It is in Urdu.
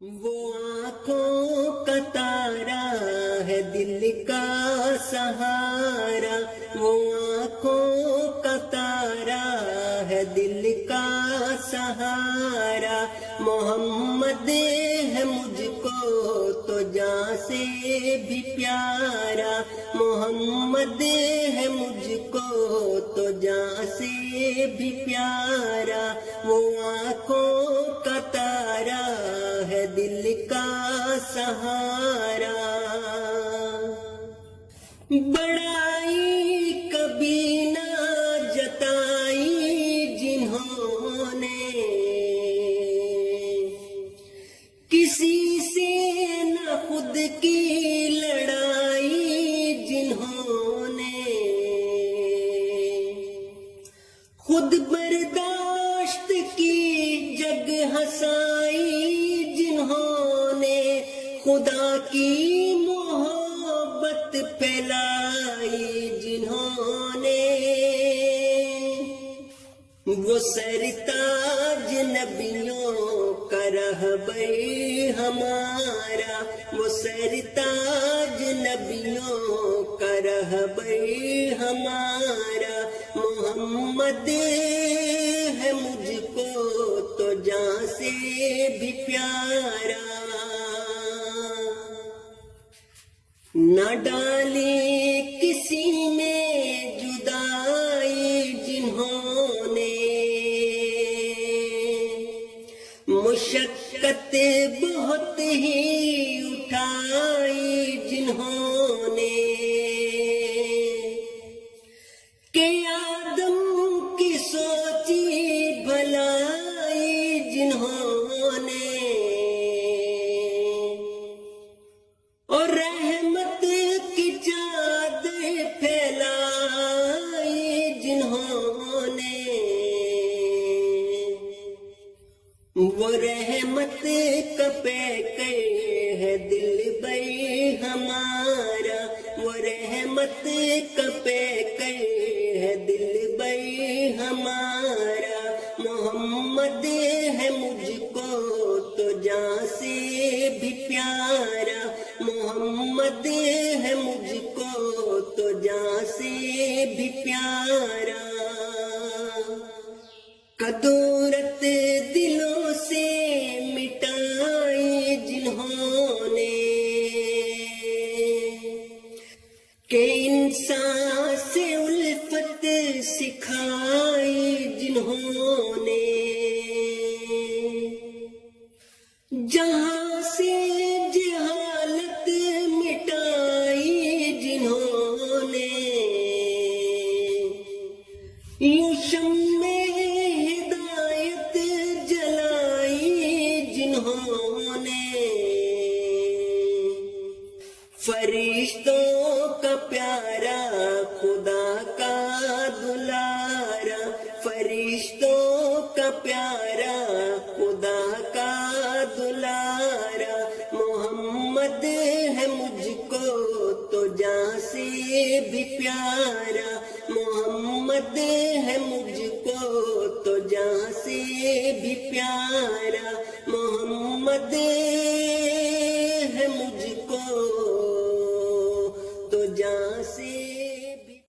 وہ آنکھوں کا تارا ہے دل کا سہارا، وہ آنکھوں کا تارا ہے دل کا سہارا، محمد ہے مجھ کو تو جان سے بھی پیارا، محمد ہے مجھ کو تو جان سے بھی پیارا، وہ آنکھوں کا تارا ہے دل کا سہارا، بڑائی کبھی نہ جتائی جنہوں نے، کسی سے نہ خود کی لڑائی جنہوں نے، خود برداشت کی جگ ہنسائی جنہوں نے، خدا کی محبت پھیلائی جنہوں نے، وہ سرتاج نبیوں کا رہبر ہمارا، وہ سرتاج نبیوں کا رہبر ہمارا، محمد ہے مجھ کو تو جان سے بھی پیارا، نہ ڈالی کسی میں جدائی جنہوں نے، مشقت بہت ہی اٹھائی جنہوں نے، کہ آدم کی سوچی بھلائی جنہوں نے، اور رحمت کی چادر پھیلائی جنہوں نے، وہ رحمت کا پیکر ہے دل بر ہمارا، وہ رحمت کا پیکر ہے دل بر ہمارا، محمد ہے مجھ کو تو جان سے بھی پیارا، محمد ہے مجھ کو تو جان سے بھی پیارا، کدورت دلوں سے مٹائی جنہوں نے، کہ انسان سے الفت سکھائی جنہوں نے، جہاں سے جہالت مٹائی جنہوں نے، یوں شمع ہدایت جلائی جنہوں نے، فرشتوں کا پیارا خدا کا دلارا، فرشتوں کا پیارا خدا کا دلارا، محمد ہے مجھ کو تو جان سے بھی پیارا، محمد